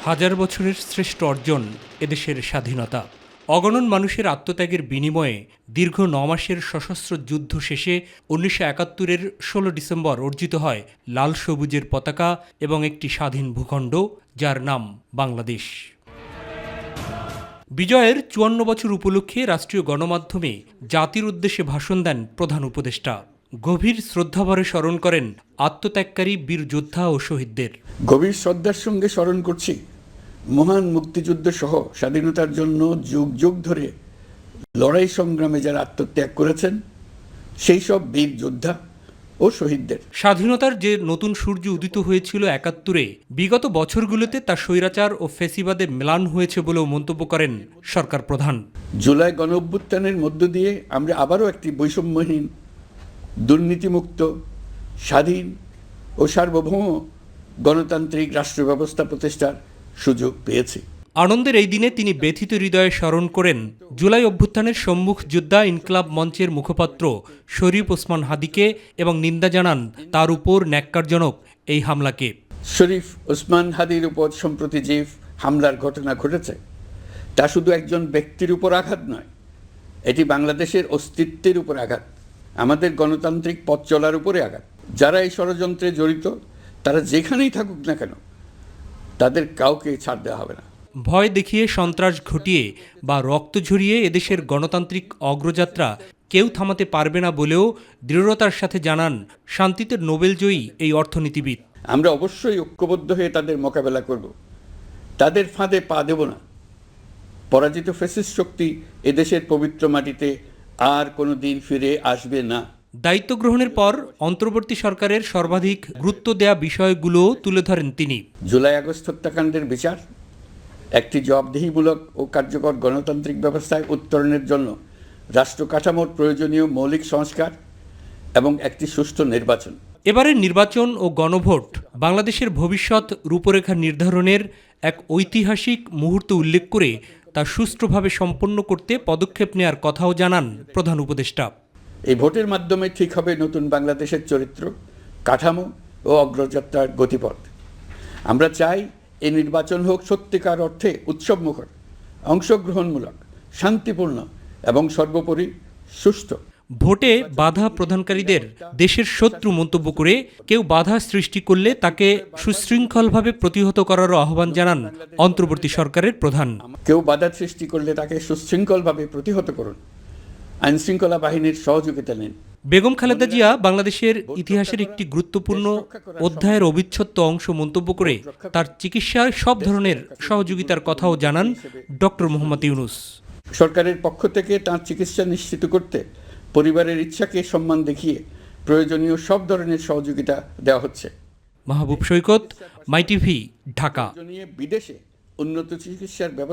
হাজার বছরের শ্রেষ্ঠ অর্জন এদেশের স্বাধীনতা। অগণন মানুষের আত্মত্যাগের বিনিময়ে দীর্ঘ ৯ মাসের সশস্ত্র যুদ্ধ শেষে ১৯৭১-এর ১৬ ডিসেম্বর অর্জিত হয় লাল সবুজের পতাকা এবং একটি স্বাধীন ভূখণ্ড, যার নাম বাংলাদেশ। বিজয়ের ৫৪ বছর উপলক্ষে রাষ্ট্রীয় গণমাধ্যমে জাতির উদ্দেশ্যে ভাষণ দেন প্রধান উপদেষ্টা। গভীর শ্রদ্ধাভরে স্মরণ করেন আত্মত্যাগকারী বীর যোদ্ধা ও শহীদদের। গভীর শ্রদ্ধার সঙ্গে স্মরণ করছি মহান মুক্তিযুদ্ধ সহ স্বাধীনতার জন্য যুগ যুগ ধরে লড়াই সংগ্রামে যারা আত্মত্যাগ করেছেন সেই সব বীর যোদ্ধা ও শহীদদের। স্বাধীনতার যে নতুন সূর্য উদিত হয়েছিল ৭১-এ, বিগত বছরগুলোতে তা স্বৈরাচার ও ফ্যাসিবাদে ম্লান হয়েছে বলেও মন্তব্য করেন সরকার প্রধান। জুলাই গণঅভ্যুত্থানের মধ্য দিয়ে আমরা আবারও একটি বৈষম্যহীন, দুর্নীতিমুক্ত, স্বাধীন ও সার্বভৌম গণতান্ত্রিক রাষ্ট্র ব্যবস্থা প্রতিষ্ঠার সুযোগ পেয়েছি। আনন্দের এই দিনে তিনি ব্যথিত হৃদয়ে স্মরণ করেন জুলাই অভ্যুত্থানের সম্মুখ যোদ্ধা ইনকলাব মঞ্চের মুখপাত্র শরীফ ওসমান হাদিকে এবং নিন্দা জানান তার উপর ন্যাক্কারজনক এই হামলাকে। শরীফ ওসমান হাদির উপর সম্প্রতি যে হামলার ঘটনা ঘটেছে তা শুধু একজন ব্যক্তির উপর আঘাত নয়, এটি বাংলাদেশের অস্তিত্বের উপর আঘাত, আমাদের গণতান্ত্রিক পথ চলার উপরে আঘাত। যারা এই ষড়যন্ত্রে জড়িত তারা যেখানেই থাকুক না কেন তাদের কাউকে ছাড় দেওয়া হবে না। ভয় দেখিয়ে, সন্ত্রাস ঘটিয়ে বা রক্ত ঝরিয়ে এদেশের গণতান্ত্রিক অগ্রযাত্রা কেউ থামাতে পারবে না বলেও দৃঢ়তার সাথে জানান শান্তিতে নোবেলজয়ী এই অর্থনীতিবিদ। আমরা অবশ্যই ঐক্যবদ্ধ হয়ে তাদের মোকাবেলা করব, তাদের ফাঁদে পা দেব না। পরাজিত ফ্যাসিস্ট শক্তি এদেশের পবিত্র মাটিতে আর কোনো দিন ফিরে আসবে না। দায়িত্ব গ্রহণের পর অন্তর্বর্তী সরকারের সর্বাধিক গুরুত্ব দেয়া বিষয়গুলো তুলে ধরেন তিনি। জুলাই আগস্ট হত্যাকাণ্ডের বিচার, একটি জবাবদিহিমূলক ও কার্যকর গণতান্ত্রিক ব্যবস্থায় উত্তরণের জন্য রাষ্ট্র কাঠামোর প্রয়োজনীয় মৌলিক সংস্কার এবং একটি সুষ্ঠু নির্বাচন। এবারের নির্বাচন ও গণভোট বাংলাদেশের ভবিষ্যৎ রূপরেখা নির্ধারণের এক ঐতিহাসিক মুহূর্ত উল্লেখ করে তা সুষ্ঠুভাবে সম্পন্ন করতে পদক্ষেপ নেওয়ার কথাও জানান প্রধান উপদেষ্টা। এই ভোটের মাধ্যমে ঠিক হবে নতুন বাংলাদেশের চরিত্র, কাঠামো ও অগ্রযাত্রার গতিপথ। আমরা চাই এই নির্বাচন হোক সত্যিকার অর্থে উৎসবমুখর, অংশগ্রহণমূলক, শান্তিপূর্ণ এবং সর্বোপরি সুষ্ঠু। ভোটে বাধা প্রদানকারীদের দেশের শত্রু মন্তব্য করে কেউ বাধা সৃষ্টি করলে তাকে সুশৃঙ্খলভাবে প্রতিহত করারও আহ্বান জানান অন্তর্বর্তী সরকারের প্রধান। কেউ বাধা সৃষ্টি করলে তাকে সুশৃঙ্খলভাবে প্রতিহত করুন, আইনশৃঙ্খলা বাহিনীর সহযোগিতা নিন। বেগম খালেদা জিয়া বাংলাদেশের ইতিহাসের একটি গুরুত্বপূর্ণ অধ্যায়ের অবিচ্ছেদ্য অংশ মন্তব্য করে তার চিকিৎসায় সব ধরনের সহযোগিতার কথাও জানান ডক্টর মোহাম্মদ ইউনূস। সরকারের পক্ষ থেকে তার চিকিৎসা নিশ্চিত করতে পরিবারের ইচ্ছাকে সম্মান দেখিয়ে প্রয়োজনীয় সব ধরনের সহযোগিতা দেওয়া হচ্ছে। মাহবুব সৈকত, মাই টিভি, ঢাকা। বিদেশে উন্নত চিকিৎসার ব্যবস্থা